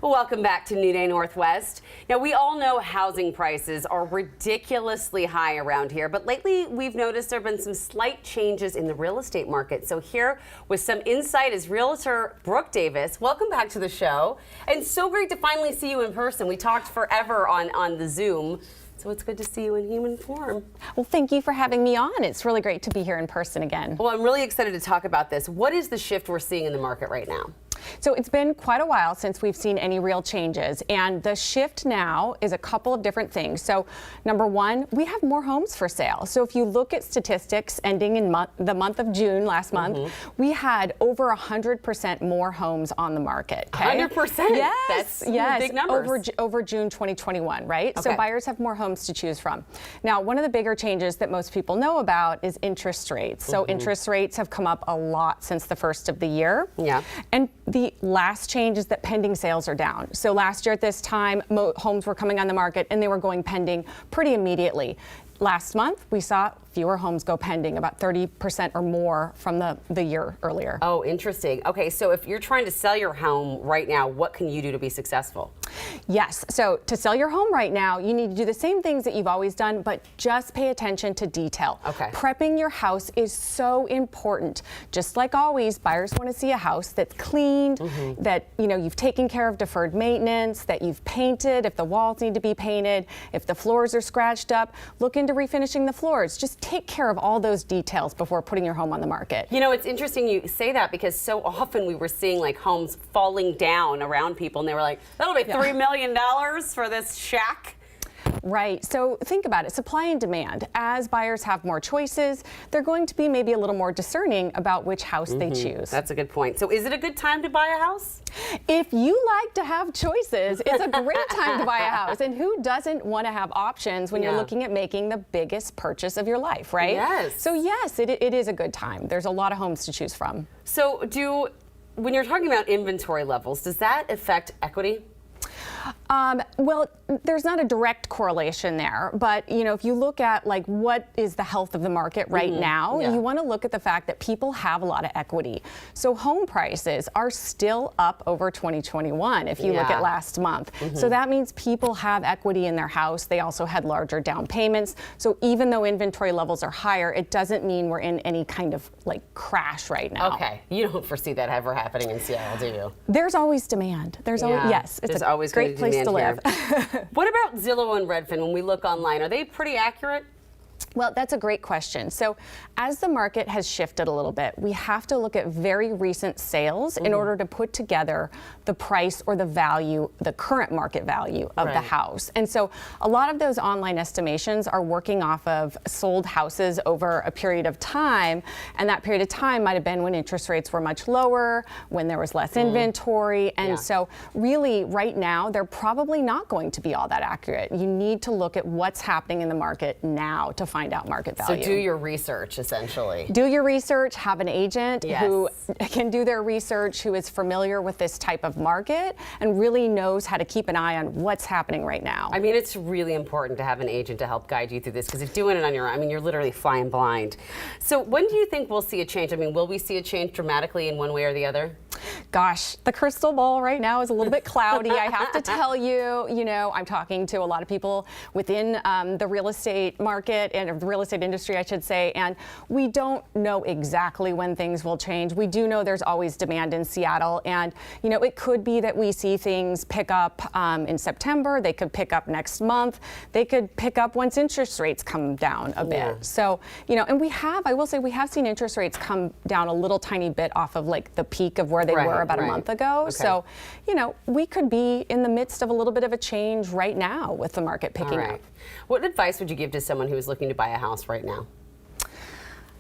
Welcome back to New Day Northwest. Now, we all know housing prices are ridiculously high around here, but lately we've noticed there have been some slight changes in the real estate market. So here with some insight is Realtor Brooke Davis. Welcome back to the show. And so great to finally see you in person. We talked forever on the Zoom. So it's good to see you in human form. Well, thank you for having me on. It's really great to be here in person again. Well, I'm really excited to talk about this. What is the shift we're seeing in the market right now? So it's been quite a while since we've seen any real changes, and the shift now is a couple of different things. So number one, we have more homes for sale. So if you look at statistics ending in the month of June last month, we had over 100% more homes on the market. Okay? 100%? Yes, That's big numbers. Over June 2021, right? Okay. So buyers have more homes to choose from. Now, one of the bigger changes that most people know about is interest rates. So interest rates have come up a lot since the first of the year. Yeah. And the last change is that pending sales are down. So last year at this time, homes were coming on the market and they were going pending pretty immediately. Last month, we saw fewer homes go pending, about 30% or more from the year earlier. Oh, interesting. Okay, so if you're trying to sell your home right now, what can you do to be successful? Yes, so to sell your home right now, you need to do the same things that you've always done, but just pay attention to detail. Okay. Prepping your house is so important. Just like always, buyers want to see a house that's cleaned, that you've taken care of deferred maintenance, that you've painted if the walls need to be painted, if the floors are scratched up, look into refinishing the floors. Just take care of all those details before putting your home on the market. You know, it's interesting you say that because so often we were seeing like homes falling down around people and they were like, that'll be $3 million for this shack. Right. So think about it. Supply and demand. As buyers have more choices, they're going to be maybe a little more discerning about which house they choose. That's a good point. So is it a good time to buy a house? If you like to have choices, it's a great time to buy a house. And who doesn't want to have options when you're looking at making the biggest purchase of your life, right? Yes. So yes, it is a good time. There's a lot of homes to choose from. So when you're talking about inventory levels, does that affect equity? Well, there's not a direct correlation there, but if you look at like what is the health of the market right now, you want to look at the fact that people have a lot of equity. So home prices are still up over 2021 if you look at last month. So that means people have equity in their house. They also had larger down payments. So even though inventory levels are higher, it doesn't mean we're in any kind of like crash right now. Okay. You don't foresee that ever happening in Seattle, do you? There's always demand. There's always, yes, it's a great place to live. What about Zillow and Redfin when we look online? Are they pretty accurate? Well, that's a great question. So as the market has shifted a little bit, we have to look at very recent sales in order to put together the price or the value, the current market value of the house. And so a lot of those online estimations are working off of sold houses over a period of time. And that period of time might have been when interest rates were much lower, when there was less inventory. And so really right now, they're probably not going to be all that accurate. You need to look at what's happening in the market now to find out market value. So do your research, essentially. Do your research, have an agent who can do their research, who is familiar with this type of market and really knows how to keep an eye on what's happening right now. I mean, it's really important to have an agent to help guide you through this because if doing it on your own, I mean, you're literally flying blind. So when do you think we'll see a change? I mean, will we see a change dramatically in one way or the other? Gosh, the crystal ball right now is a little bit cloudy. I have to tell you, I'm talking to a lot of people within the real estate market and the real estate industry, I should say, and we don't know exactly when things will change. We do know there's always demand in Seattle, and it could be that we see things pick up in September. They could pick up next month. They could pick up once interest rates come down a bit. So, and I will say we have seen interest rates come down a little tiny bit off of like the peak of where they were about a month ago. Okay. So, we could be in the midst of a little bit of a change right now with the market picking up. What advice would you give to someone who is looking to buy a house right now?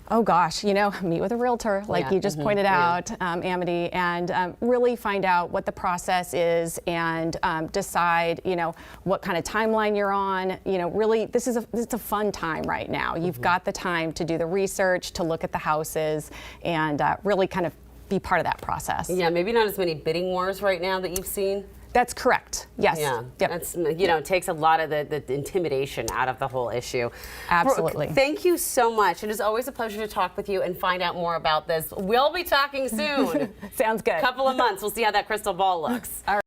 Oh gosh, meet with a realtor, like you just pointed out, Amity, and really find out what the process is and decide, what kind of timeline you're on. Really, it's a fun time right now. You've got the time to do the research, to look at the houses, and really kind of be part of that process. Yeah, maybe not as many bidding wars right now that you've seen. That's correct. Yes. Yeah. Yep. That's, it takes a lot of the intimidation out of the whole issue. Absolutely. Brooke, thank you so much. It is always a pleasure to talk with you and find out more about this. We'll be talking soon. Sounds good. Couple of months. We'll see how that crystal ball looks. All right.